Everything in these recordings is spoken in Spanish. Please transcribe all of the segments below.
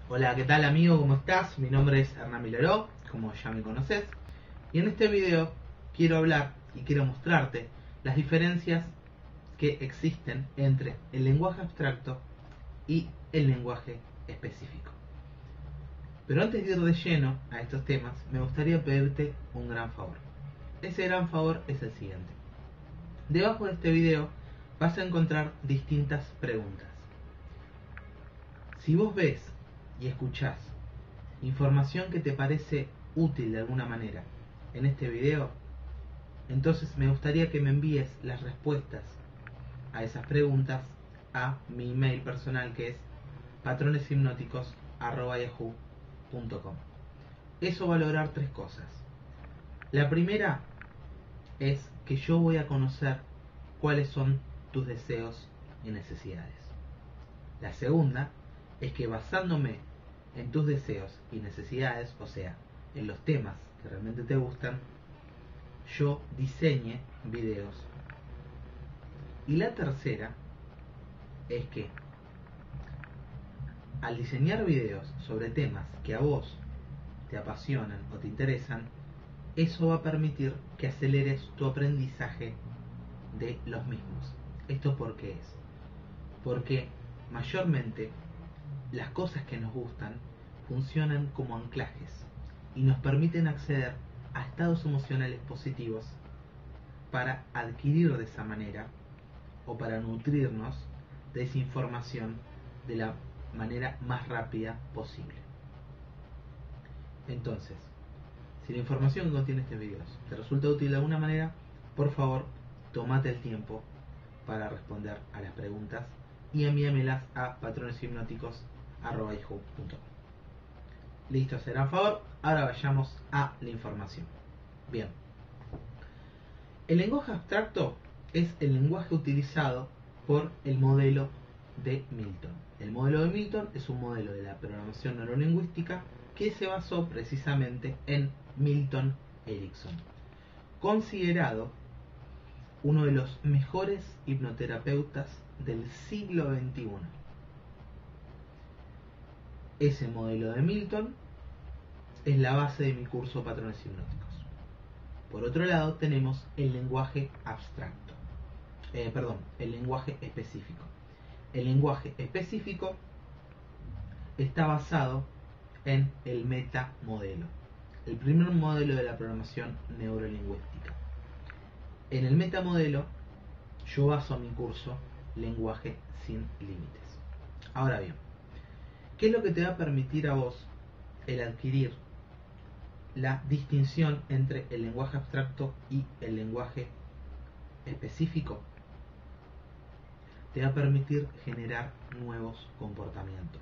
Hola, ¿qué tal amigo? ¿Cómo estás? Mi nombre es Hernán Milaró, como ya me conoces. Y en este video quiero hablar y quiero mostrarte las diferencias que existen entre el lenguaje abstracto y el lenguaje específico. Pero antes de ir de lleno a estos temas, me gustaría pedirte un gran favor. Ese gran favor es el siguiente. Debajo de este video vas a encontrar distintas preguntas. Si vos ves y escuchás información que te parece útil de alguna manera en este video, entonces me gustaría que me envíes las respuestas a esas preguntas a mi email personal, que es patroneshipnóticos@yahoo.com. Eso va a lograr tres cosas. La primera es que yo voy a conocer cuáles son tus deseos y necesidades. La segunda es que, basándome en tus deseos y necesidades, o sea, en los temas que realmente te gustan, yo diseñe videos. Y la tercera es que, al diseñar videos sobre temas que a vos te apasionan o te interesan, eso va a permitir que aceleres tu aprendizaje de los mismos. ¿Esto por qué es? Porque mayormente las cosas que nos gustan funcionan como anclajes y nos permiten acceder a estados emocionales positivos para adquirir de esa manera o para nutrirnos de esa información de la manera más rápida posible. Entonces, si la información que contiene estos videos te resulta útil de alguna manera, por favor, tómate el tiempo para responder a las preguntas y envíamelas a patronesihipnóticos@yahoo.com. Listo, será a favor. Ahora vayamos a la información. Bien. El lenguaje abstracto es el lenguaje utilizado por el modelo de Milton. El modelo de Milton es un modelo de la programación neurolingüística que se basó precisamente en Milton Erickson, considerado uno de los mejores hipnoterapeutas del siglo XXI. Ese modelo de Milton es la base de mi curso Patrones Hipnóticos. Por otro lado, tenemos el lenguaje abstracto. El lenguaje específico. El lenguaje específico está basado en el metamodelo, el primer modelo de la programación neurolingüística. En el metamodelo yo baso mi curso Lenguaje sin Límites. Ahora bien, ¿qué es lo que te va a permitir a vos el adquirir la distinción entre el lenguaje abstracto y el lenguaje específico? Te va a permitir generar nuevos comportamientos.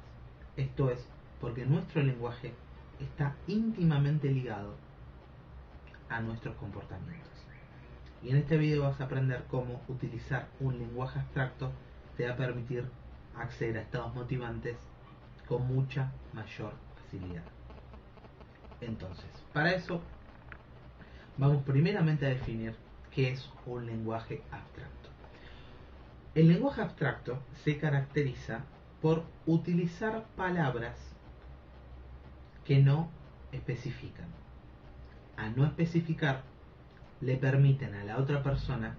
Esto es porque nuestro lenguaje está íntimamente ligado a nuestros comportamientos. Y en este video vas a aprender cómo utilizar un lenguaje abstracto te va a permitir acceder a estados motivantes con mucha mayor facilidad. Entonces, para eso vamos primeramente a definir qué es un lenguaje abstracto. El lenguaje abstracto se caracteriza por utilizar palabras que no especifican. Al no especificar, le permiten a la otra persona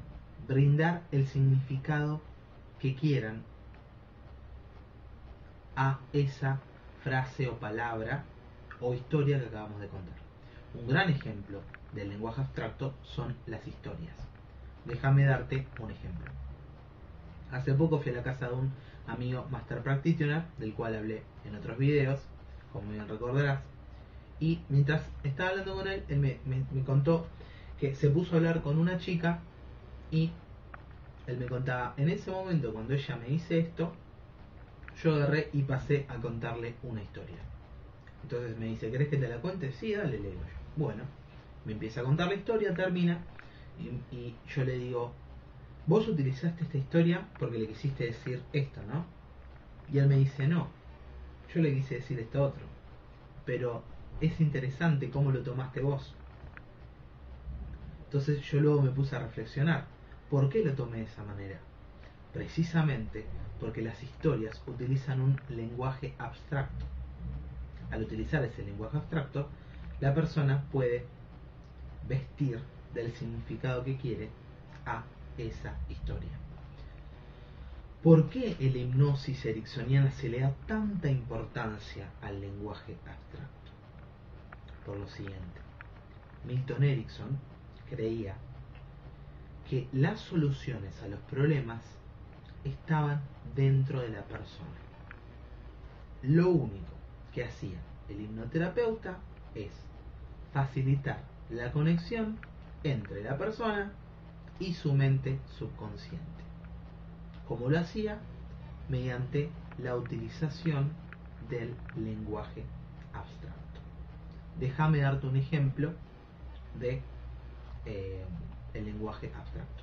brindar el significado que quieran a esa frase o palabra o historia que acabamos de contar. Un gran ejemplo del lenguaje abstracto son las historias. Déjame darte un ejemplo. Hace poco fui a la casa de un amigo Master Practitioner, del cual hablé en otros videos, como bien recordarás, y mientras estaba hablando con él, él me contó que se puso a hablar con una chica y él me contaba, en ese momento cuando ella me dice esto, yo agarré y pasé a contarle una historia. Entonces me dice, ¿querés que te la cuente? Sí, dale, le digo yo. Bueno, me empieza a contar la historia, termina, y yo le digo, vos utilizaste esta historia porque le quisiste decir esto, ¿no? Y él me dice, no, yo le quise decir esto otro, pero es interesante cómo lo tomaste vos. Entonces yo luego me puse a reflexionar, ¿por qué lo tomé de esa manera? Precisamente porque las historias utilizan un lenguaje abstracto. al utilizar ese lenguaje abstracto, la persona puede vestir del significado que quiere a esa historia. ¿Por qué en la hipnosis ericksoniana se le da tanta importancia al lenguaje abstracto? Por lo siguiente: Milton Erickson creía que las soluciones a los problemas estaban dentro de la persona. Lo único que hacía el hipnoterapeuta es facilitar la conexión entre la persona y su mente subconsciente. ¿Cómo lo hacía? Mediante la utilización del lenguaje abstracto. Déjame darte un ejemplo de el lenguaje abstracto.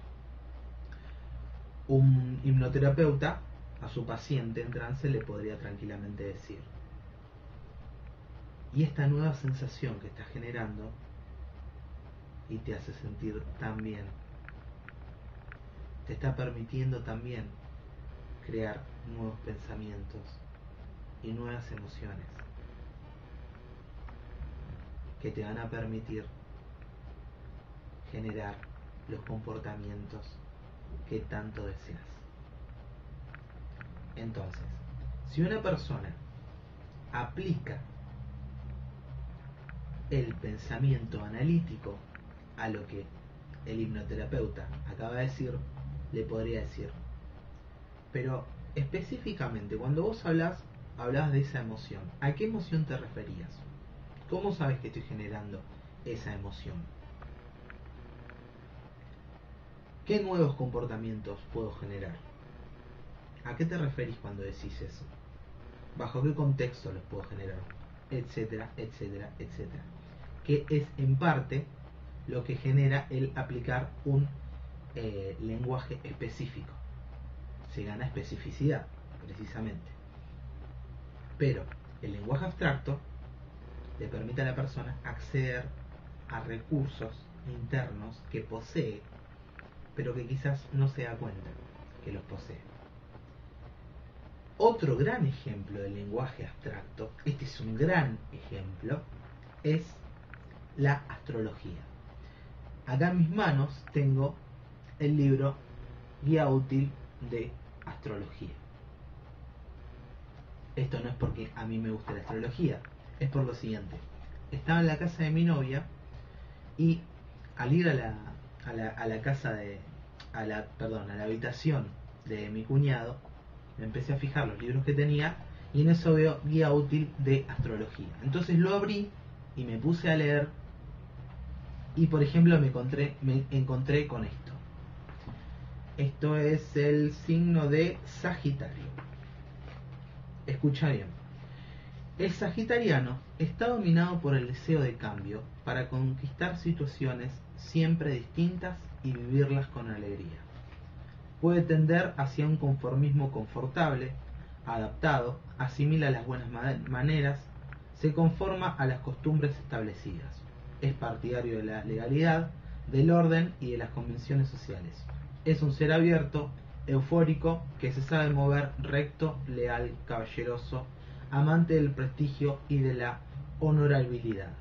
Un hipnoterapeuta a su paciente en trance le podría tranquilamente decir: y esta nueva sensación que estás generando y te hace sentir tan bien, te está permitiendo también crear nuevos pensamientos y nuevas emociones que te van a permitir generar los comportamientos que tanto deseas. Entonces, si una persona aplica el pensamiento analítico a lo que el hipnoterapeuta acaba de decir, le podría decir: pero específicamente, cuando vos hablabas de esa emoción, ¿a qué emoción te referías? ¿Cómo sabes que estoy generando esa emoción? ¿Qué nuevos comportamientos puedo generar? ¿A qué te referís cuando decís eso? ¿Bajo qué contexto los puedo generar? Etcétera, etcétera, etcétera. Que es en parte lo que genera el aplicar un lenguaje específico. Se gana especificidad, precisamente. Pero el lenguaje abstracto le permite a la persona acceder a recursos internos que posee, pero que quizás no se da cuenta que los posee. Otro gran ejemplo del lenguaje abstracto, este es un gran ejemplo, es la astrología. Acá en mis manos tengo el libro Guía Útil de Astrología. Esto no es porque a mí me guste la astrología, es por lo siguiente: estaba en la casa de mi novia y al ir a la casa a la habitación de mi cuñado, me empecé a fijar los libros que tenía y en eso veo Guía Útil de Astrología. Entonces lo abrí y me puse a leer y, por ejemplo, me encontré con esto. Esto es el signo de Sagitario. Escucha bien. El sagitariano está dominado por el deseo de cambio para conquistar situaciones siempre distintas y vivirlas con alegría. Puede tender hacia un conformismo confortable, adaptado, asimila las buenas maneras, se conforma a las costumbres establecidas. Es partidario de la legalidad, del orden y de las convenciones sociales. Es un ser abierto, eufórico, que se sabe mover recto, leal, caballeroso, amante del prestigio y de la honorabilidad.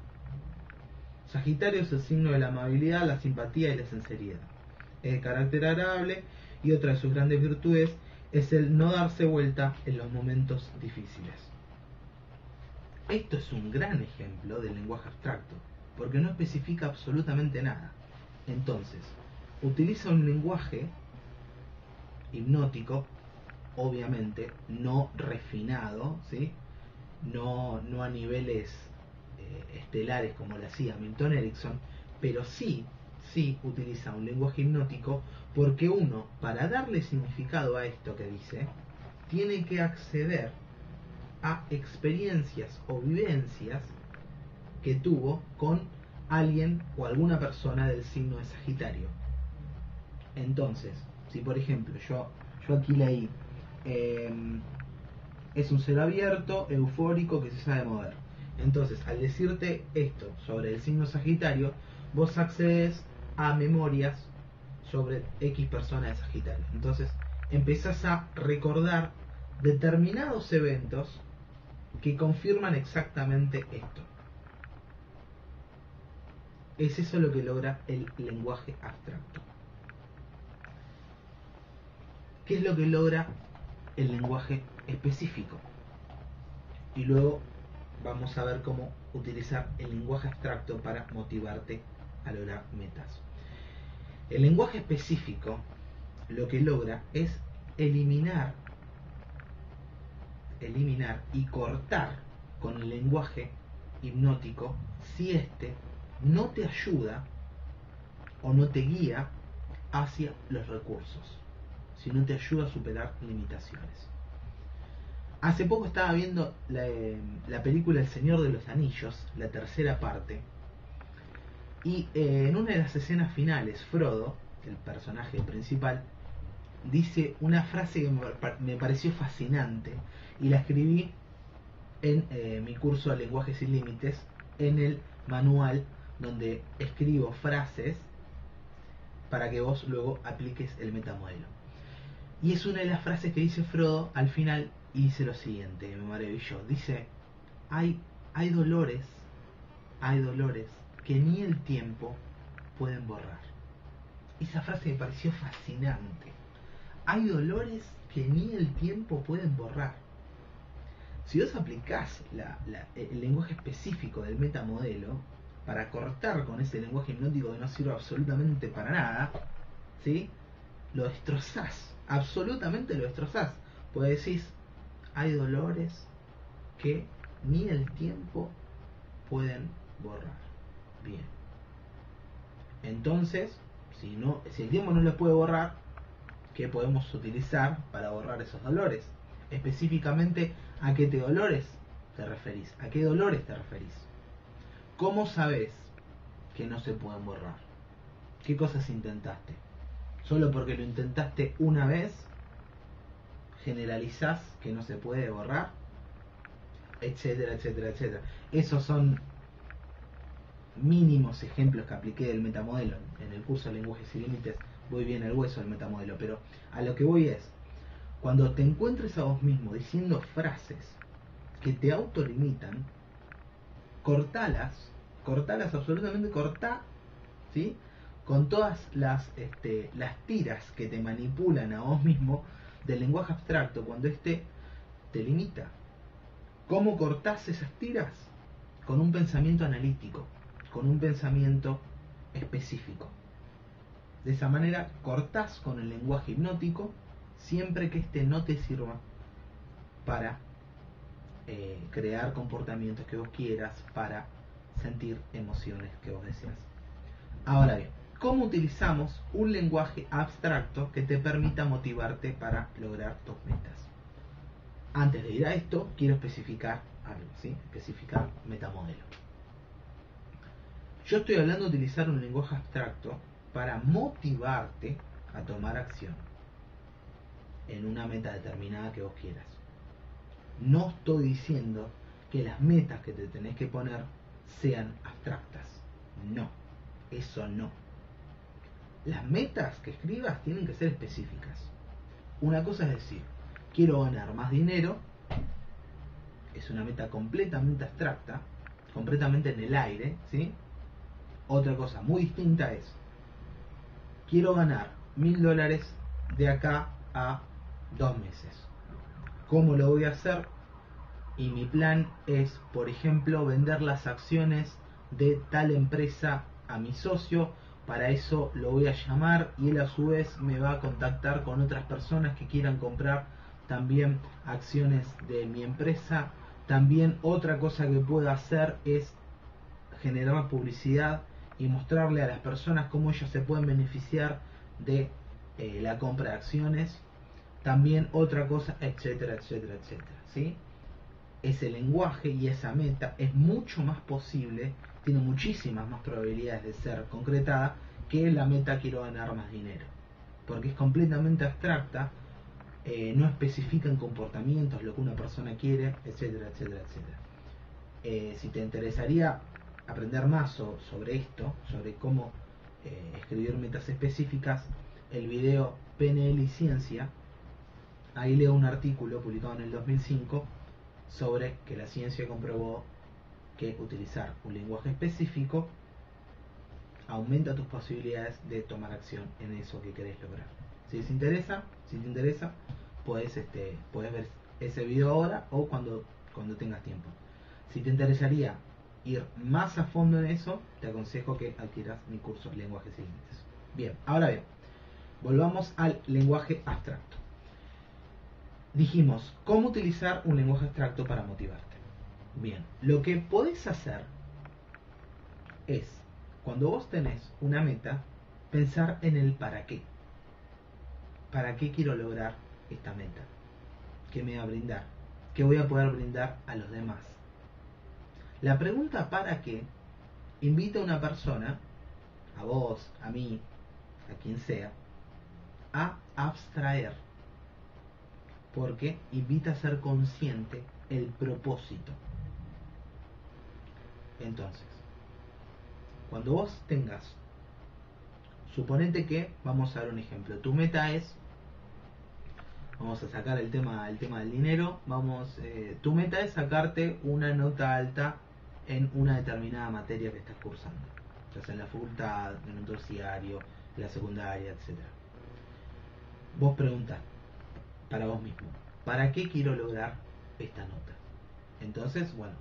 Sagitario es el signo de la amabilidad, la simpatía y la sinceridad. Es de carácter agradable y otra de sus grandes virtudes es el no darse vuelta en los momentos difíciles. Esto es un gran ejemplo del lenguaje abstracto, porque no especifica absolutamente nada. Entonces, utiliza un lenguaje hipnótico, obviamente no refinado, ¿sí? No a niveles estelares como lo hacía Milton Erickson, pero sí utiliza un lenguaje hipnótico, porque uno, para darle significado a esto que dice, tiene que acceder a experiencias o vivencias que tuvo con alguien o alguna persona del signo de Sagitario. Entonces, si por ejemplo yo aquí leí es un ser abierto, eufórico, que se sabe mover. Entonces, al decirte esto sobre el signo Sagitario, vos accedes a memorias sobre X persona de Sagitario. Entonces, empezás a recordar determinados eventos que confirman exactamente esto. Es eso lo que logra el lenguaje abstracto. ¿Qué es lo que logra el lenguaje específico? Y luego vamos a ver cómo utilizar el lenguaje abstracto para motivarte a lograr metas. El lenguaje específico lo que logra es eliminar y cortar con el lenguaje hipnótico si éste no te ayuda o no te guía hacia los recursos, si no te ayuda a superar limitaciones. Hace poco estaba viendo la película El Señor de los Anillos, la tercera parte, y en una de las escenas finales, Frodo, el personaje principal, dice una frase que me pareció fascinante y la escribí en mi curso de Lenguaje Sin Límites, en el manual donde escribo frases para que vos luego apliques el metamodelo. Y es una de las frases que dice Frodo al final, y dice lo siguiente, me maravilló. Dice, hay dolores que ni el tiempo pueden borrar. Esa frase me pareció fascinante. Hay dolores que ni el tiempo pueden borrar. Si vos aplicás el lenguaje específico del metamodelo para cortar con ese lenguaje hipnótico que no sirve absolutamente para nada, ¿sí? Lo destrozás, absolutamente lo destrozás. Pues decís, hay dolores que ni el tiempo pueden borrar. Bien. Entonces, si el tiempo no los puede borrar, ¿qué podemos utilizar para borrar esos dolores? Específicamente, ¿a qué dolores te referís? ¿A qué dolores te referís? ¿Cómo sabés que no se pueden borrar? ¿Qué cosas intentaste? Solo porque lo intentaste una vez, generalizás que no se puede borrar, etcétera, etcétera, etcétera. Esos son mínimos ejemplos que apliqué del metamodelo. En el curso de Lenguajes Sin Límites voy bien al hueso del metamodelo, pero a lo que voy es, cuando te encuentres a vos mismo diciendo frases que te autolimitan, cortalas absolutamente, cortá, ¿sí? Con todas las tiras que te manipulan a vos mismo del lenguaje abstracto cuando te limita. ¿Cómo cortás esas tiras? Con un pensamiento analítico, con un pensamiento específico. De esa manera cortás con el lenguaje hipnótico siempre que no te sirva para crear comportamientos que vos quieras, para sentir emociones que vos deseas. Ahora bien, ¿cómo utilizamos un lenguaje abstracto que te permita motivarte para lograr tus metas? Antes de ir a esto, quiero especificar algo, ¿sí? Especificar metamodelo. Yo estoy hablando de utilizar un lenguaje abstracto para motivarte a tomar acción en una meta determinada que vos quieras. No estoy diciendo que las metas que te tenés que poner sean abstractas. No, eso no. Las metas que escribas tienen que ser específicas. Una cosa es decir, quiero ganar más dinero, es una meta completamente abstracta, completamente en el aire, ¿sí? Otra cosa muy distinta es, quiero ganar $1000 de acá a 2 meses. ¿Cómo lo voy a hacer? Y mi plan es, por ejemplo, vender las acciones de tal empresa a mi socio. Para eso lo voy a llamar y él a su vez me va a contactar con otras personas que quieran comprar también acciones de mi empresa. También otra cosa que puedo hacer es generar publicidad y mostrarle a las personas cómo ellos se pueden beneficiar de la compra de acciones. También otra cosa, etcétera, etcétera, etcétera, ¿sí? Ese lenguaje y esa meta es mucho más posible, tiene muchísimas más probabilidades de ser concretada que la meta quiero ganar más dinero, porque es completamente abstracta, no especifica en comportamientos lo que una persona quiere, etcétera, etcétera, etcétera. Si te interesaría aprender más sobre esto, sobre cómo escribir metas específicas, el video PNL y Ciencia, ahí leo un artículo publicado en el 2005 sobre que la ciencia comprobó que utilizar un lenguaje específico aumenta tus posibilidades de tomar acción en eso que querés lograr. Si te interesa, puedes ver ese video ahora o cuando tengas tiempo. Si te interesaría ir más a fondo en eso, te aconsejo que adquieras mi curso Lenguajes sin Límites. Bien, ahora bien, volvamos al lenguaje abstracto. Dijimos, ¿cómo utilizar un lenguaje abstracto para motivarte? Bien, lo que podés hacer es, cuando vos tenés una meta, pensar en el para qué. ¿Para qué quiero lograr esta meta? ¿Qué me va a brindar? ¿Qué voy a poder brindar a los demás? La pregunta ¿para qué? Invita a una persona, a vos, a mí, a quien sea, a abstraer. Porque invita a ser consciente el propósito. Entonces, cuando vos tengas, suponete que, vamos a dar un ejemplo, tu meta es, vamos a sacar el tema del dinero, tu meta es sacarte una nota alta en una determinada materia que estás cursando, ya sea en la facultad, en un terciario, en la secundaria, etc. Vos preguntás para vos mismo, ¿para qué quiero lograr esta nota? Entonces, bueno,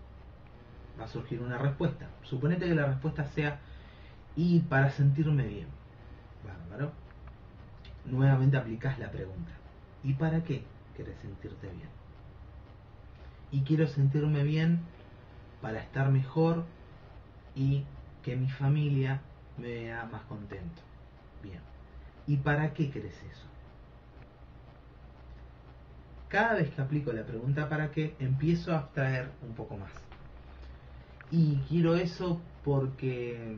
va a surgir una respuesta. Suponete que la respuesta sea, y para sentirme bien. Bárbaro. Nuevamente aplicás la pregunta, ¿y para qué querés sentirte bien? Y quiero sentirme bien para estar mejor y que mi familia me vea más contento. Bien. ¿Y para qué querés eso? Cada vez que aplico la pregunta ¿para qué? Empiezo a abstraer un poco más. Y quiero eso porque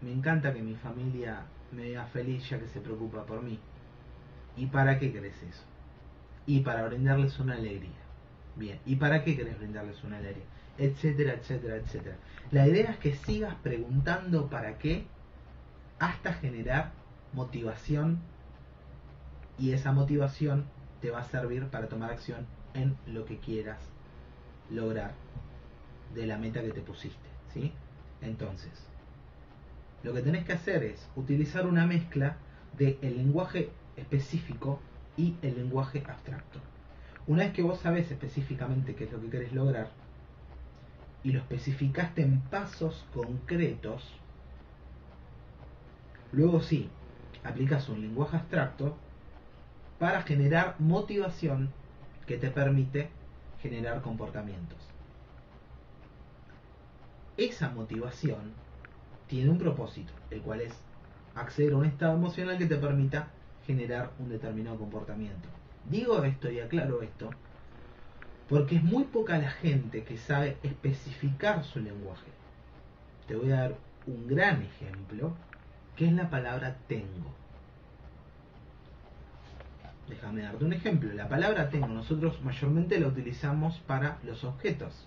me encanta que mi familia me vea feliz ya que se preocupa por mí. ¿Y para qué querés eso? Y para brindarles una alegría. Bien, ¿y para qué querés brindarles una alegría? Etcétera, etcétera, etcétera. La idea es que sigas preguntando para qué hasta generar motivación, y esa motivación te va a servir para tomar acción en lo que quieras lograr de la meta que te pusiste, ¿sí? Entonces, lo que tenés que hacer es utilizar una mezcla del lenguaje específico y el lenguaje abstracto. Una vez que vos sabés específicamente qué es lo que querés lograr y lo especificaste en pasos concretos, luego sí, aplicas un lenguaje abstracto para generar motivación que te permite generar comportamientos. Esa motivación tiene un propósito, el cual es acceder a un estado emocional que te permita generar un determinado comportamiento. Digo esto y aclaro esto porque es muy poca la gente que sabe especificar su lenguaje. Te voy a dar un gran ejemplo, que es la palabra tengo. Déjame darte un ejemplo. La palabra tengo nosotros mayormente la utilizamos para los objetos.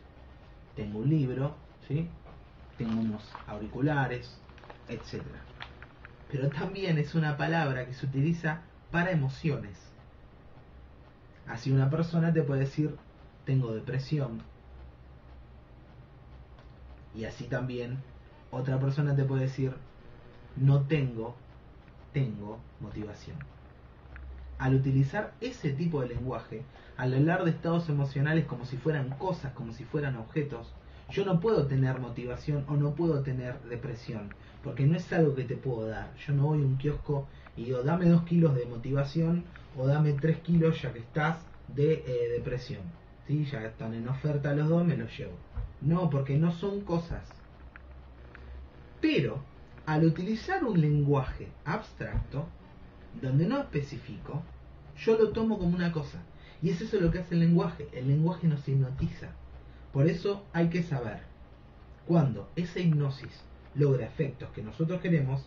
Tengo un libro, ¿sí? Tengo unos auriculares, etc. Pero también es una palabra que se utiliza para emociones. Así una persona te puede decir, tengo depresión. Y así también otra persona te puede decir, no tengo motivación. Al utilizar ese tipo de lenguaje, al hablar de estados emocionales como si fueran cosas, como si fueran objetos, yo no puedo tener motivación o no puedo tener depresión, porque no es algo que te puedo dar. Yo no voy a un kiosco y digo, dame 2 kilos de motivación o dame 3 kilos ya que estás de depresión. ¿Sí? Ya están en oferta los dos, me los llevo. No, porque no son cosas. Pero, al utilizar un lenguaje abstracto, donde no especifico, yo lo tomo como una cosa. Y es eso lo que hace el lenguaje. El lenguaje nos hipnotiza. Por eso hay que saber cuando esa hipnosis logra efectos que nosotros queremos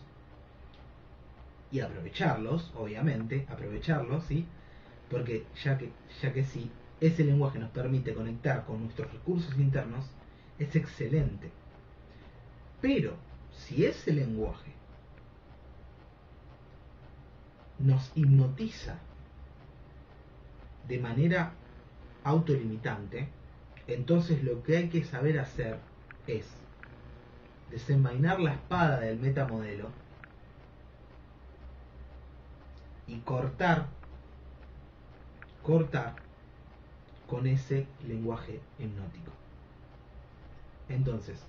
y aprovecharlos, obviamente, aprovecharlos, ¿sí? Porque ya que si ese lenguaje nos permite conectar con nuestros recursos internos, es excelente. Pero si ese lenguaje nos hipnotiza de manera autolimitante, Entonces lo que hay que saber hacer es desenvainar la espada del metamodelo y cortar con ese lenguaje hipnótico. Entonces,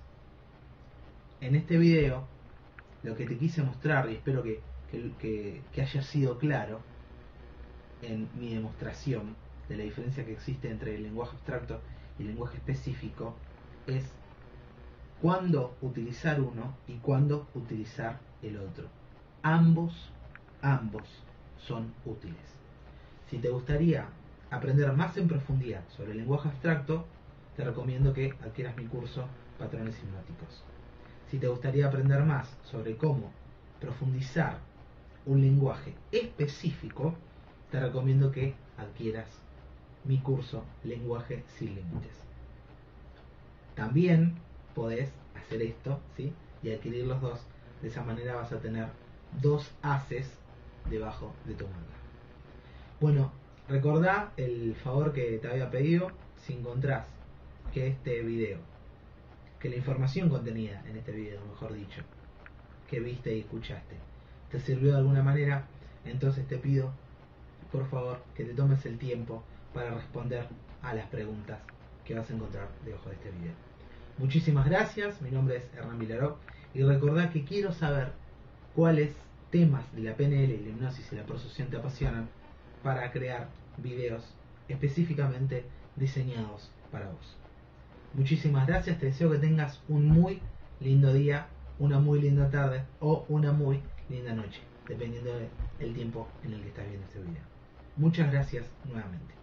en este video lo que te quise mostrar, y espero que haya sido claro en mi demostración de la diferencia que existe entre el lenguaje abstracto y el lenguaje específico, es cuándo utilizar uno y cuándo utilizar el otro. Ambos son útiles. Si te gustaría aprender más en profundidad sobre el lenguaje abstracto, te recomiendo que adquieras mi curso Patrones Hipnóticos. Si te gustaría aprender más sobre cómo profundizar un lenguaje específico, te recomiendo que adquieras mi curso Lenguaje sin Límites. También podés hacer esto, ¿sí? Y adquirir los dos. De esa manera vas a tener dos ases debajo de tu manga. Bueno, recordá el favor que te había pedido. Si encontrás que este video, que la información contenida en este video, mejor dicho, que viste y escuchaste, te sirvió de alguna manera, entonces te pido, por favor, que te tomes el tiempo para responder a las preguntas que vas a encontrar debajo de este video. Muchísimas gracias, mi nombre es Hernán Vilaró, y recordá que quiero saber cuáles temas de la PNL, la hipnosis y la persuasión te apasionan para crear videos específicamente diseñados para vos. Muchísimas gracias, te deseo que tengas un muy lindo día, una muy linda tarde o una muy linda noche, dependiendo del tiempo en el que estás viendo este video. Muchas gracias nuevamente.